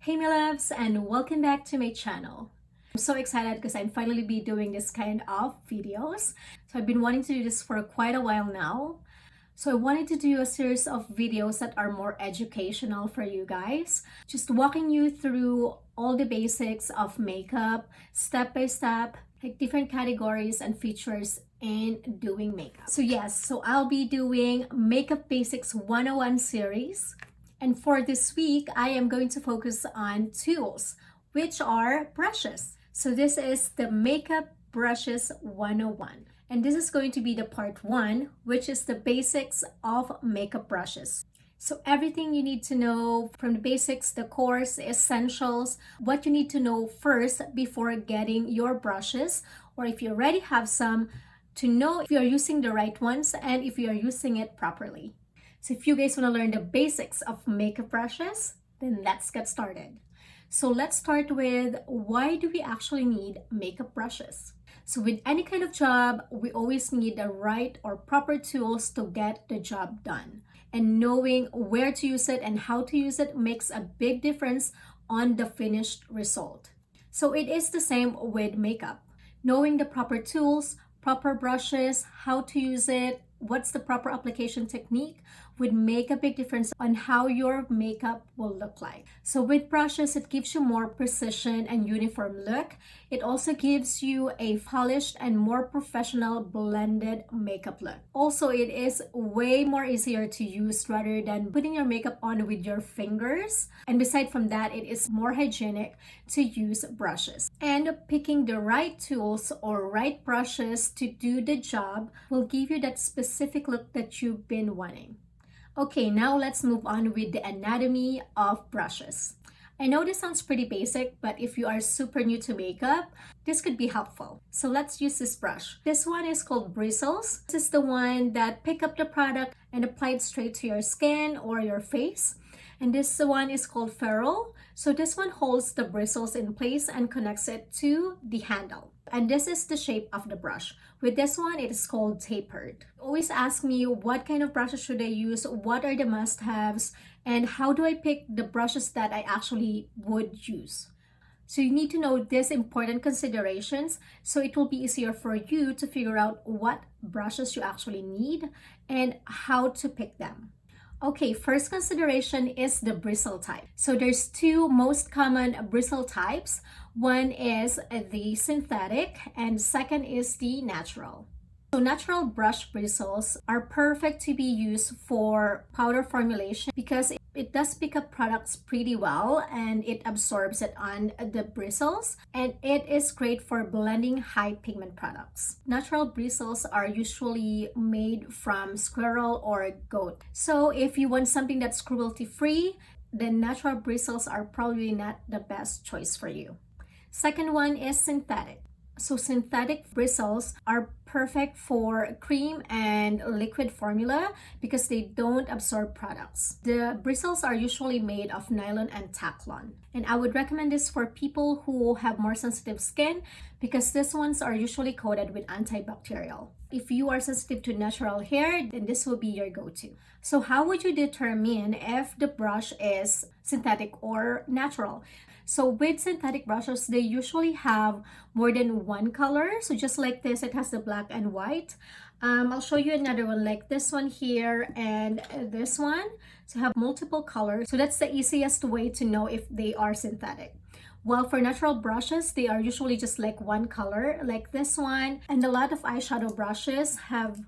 Hey my loves, and welcome back to my channel. I'm so excited because I'm finally be doing this kind of videos. So I've been wanting to do this for quite a while now. So I wanted to do a series of videos that are more educational for you guys. Just walking you through all the basics of makeup, step by step, like different categories and features in doing makeup. So I'll be doing Makeup Basics 101 series. And for this week, I am going to focus on tools, which are brushes. So this is the Makeup Brushes 101. And this is going to be the part 1, which is the basics of makeup brushes. So everything you need to know from the basics, the cores, the essentials, what you need to know first before getting your brushes, or if you already have some, to know if you're using the right ones and if you're using it properly. So if you guys want to learn the basics of makeup brushes, then let's get started. So let's start with, why do we actually need makeup brushes? So with any kind of job, we always need the right or proper tools to get the job done. And knowing where to use it and how to use it makes a big difference on the finished result. So it is the same with makeup. Knowing the proper tools, proper brushes, how to use it, what's the proper application technique would make a big difference on how your makeup will look like. So with brushes, it gives you more precision and uniform look. It also gives you a polished and more professional blended makeup look. Also, it is way more easier to use rather than putting your makeup on with your fingers. And beside from that, it is more hygienic to use brushes. And picking the right tools or right brushes to do the job will give you that specific look that you've been wanting. Okay, now let's move on with the anatomy of brushes. I know this sounds pretty basic, but if you are super new to makeup, this could be helpful. So let's use this brush. This one is called Bristles. This is the one that pick up the product and apply it straight to your skin or your face. And this one is called Ferrule. So this one holds the bristles in place and connects it to the handle. And this is the shape of the brush. With this one, it is called tapered. Always ask me, what kind of brushes should I use? What are the must-haves? And how do I pick the brushes that I actually would use? So you need to know these important considerations so it will be easier for you to figure out what brushes you actually need and how to pick them. Okay, first consideration is the bristle type. So there's two most common bristle types. One is the synthetic and second is the natural. So natural brush bristles are perfect to be used for powder formulation because it does pick up products pretty well and it absorbs it on the bristles, and it is great for blending high pigment products. Natural bristles are usually made from squirrel or goat. So if you want something that's cruelty free, then natural bristles are probably not the best choice for you. Second one is synthetic. So synthetic bristles are perfect for cream and liquid formula because they don't absorb products. The bristles are usually made of nylon and Teflon. And I would recommend this for people who have more sensitive skin because these ones are usually coated with antibacterial. If you are sensitive to natural hair, then this will be your go-to. So how would you determine if the brush is synthetic or natural? So with synthetic brushes, they usually have more than one color. So just like this, it has the black and white. I'll show you another one like this one here and this one. So have multiple colors. So that's the easiest way to know if they are synthetic. While for natural brushes, they are usually just like one color, like this one. And a lot of eyeshadow brushes have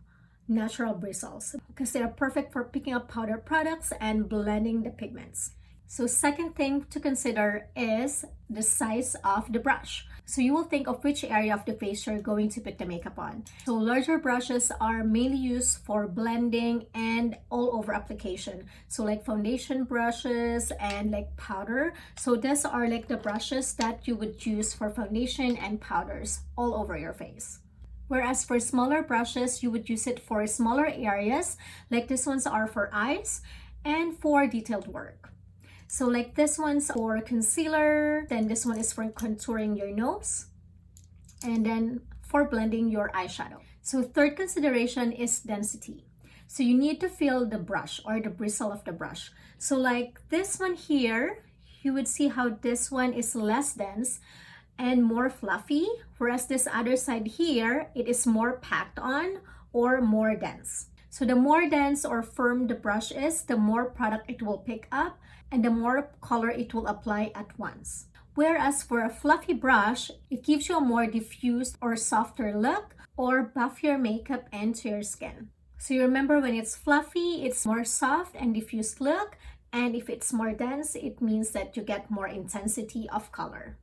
natural bristles because they are perfect for picking up powder products and blending the pigments. So second thing to consider is the size of the brush. So you will think of which area of the face you're going to put the makeup on. So larger brushes are mainly used for blending and all over application. So like foundation brushes and like powder. So these are like the brushes that you would use for foundation and powders all over your face. Whereas for smaller brushes, you would use it for smaller areas, like these ones are for eyes and for detailed work. So like this one's for concealer, then this one is for contouring your nose, and then for blending your eyeshadow. So third consideration is density. So you need to feel the brush or the bristle of the brush. So like this one here, you would see how this one is less dense and more fluffy, whereas this other side here, it is more packed on or more dense. So the more dense or firm the brush is, the more product it will pick up and the more color it will apply at once. Whereas for a fluffy brush, it gives you a more diffused or softer look or buff your makeup into your skin. So you remember when it's fluffy, it's more soft and diffused look, and if it's more dense, it means that you get more intensity of color.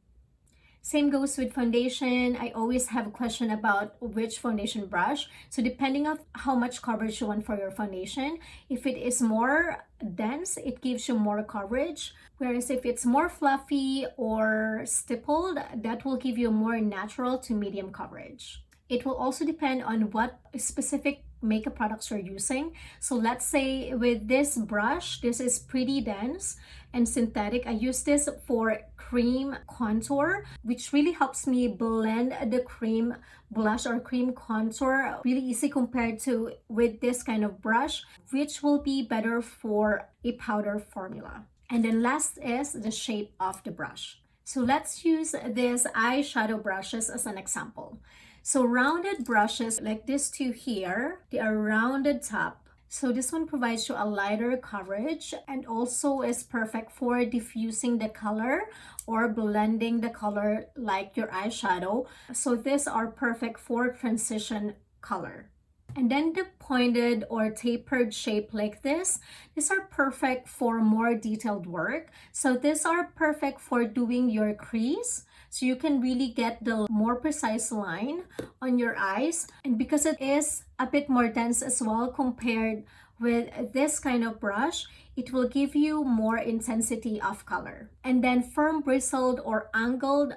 Same goes with foundation. I always have a question about which foundation brush. So depending on how much coverage you want for your foundation, if it is more dense, it gives you more coverage. Whereas if it's more fluffy or stippled, that will give you more natural to medium coverage. It will also depend on what specific makeup products you're using. So let's say with this brush, this is pretty dense and synthetic. I use this for cream contour, which really helps me blend the cream blush or cream contour really easy compared to with this kind of brush, which will be better for a powder formula. And then last is the shape of the brush. So let's use this eyeshadow brushes as an example. So rounded brushes like this two here, they are rounded top. So this one provides you a lighter coverage and also is perfect for diffusing the color or blending the color like your eyeshadow. So these are perfect for transition color. And then the pointed or tapered shape like this, these are perfect for more detailed work. So these are perfect for doing your crease. So you can really get the more precise line on your eyes. And because it is a bit more dense as well compared with this kind of brush, it will give you more intensity of color. And then firm bristled or angled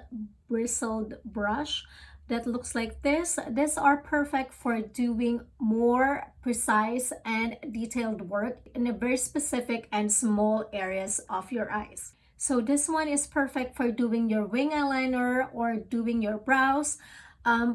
bristled brush that looks like this. These are perfect for doing more precise and detailed work in a very specific and small areas of your eyes. So this one is perfect for doing your wing eyeliner or doing your brows,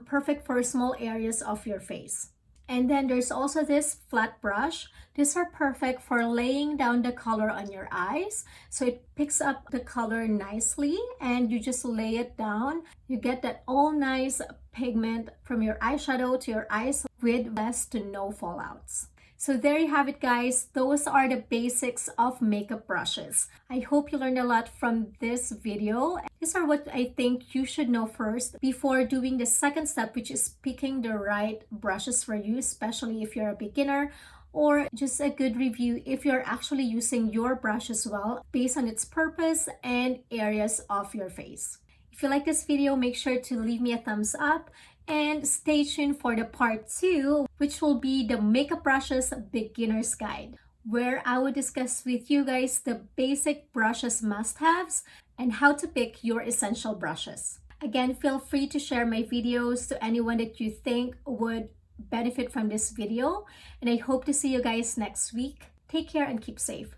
perfect for small areas of your face. And then there's also this flat brush. These are perfect for laying down the color on your eyes. So it picks up the color nicely and you just lay it down. You get that all nice pigment from your eyeshadow to your eyes with less to no fallouts. So there you have it, guys. Those are the basics of makeup brushes. I hope you learned a lot from this video. These are what I think you should know first before doing the second step, which is picking the right brushes for you, especially if you're a beginner, or just a good review if you're actually using your brush as well based on its purpose and areas of your face. If you like this video, make sure to leave me a thumbs up and stay tuned for the part 2, which will be the makeup brushes beginner's guide, where I will discuss with you guys the basic brushes must-haves and how to pick your essential brushes. Again, feel free to share my videos to anyone that you think would benefit from this video, and I hope to see you guys next week. Take care and keep safe.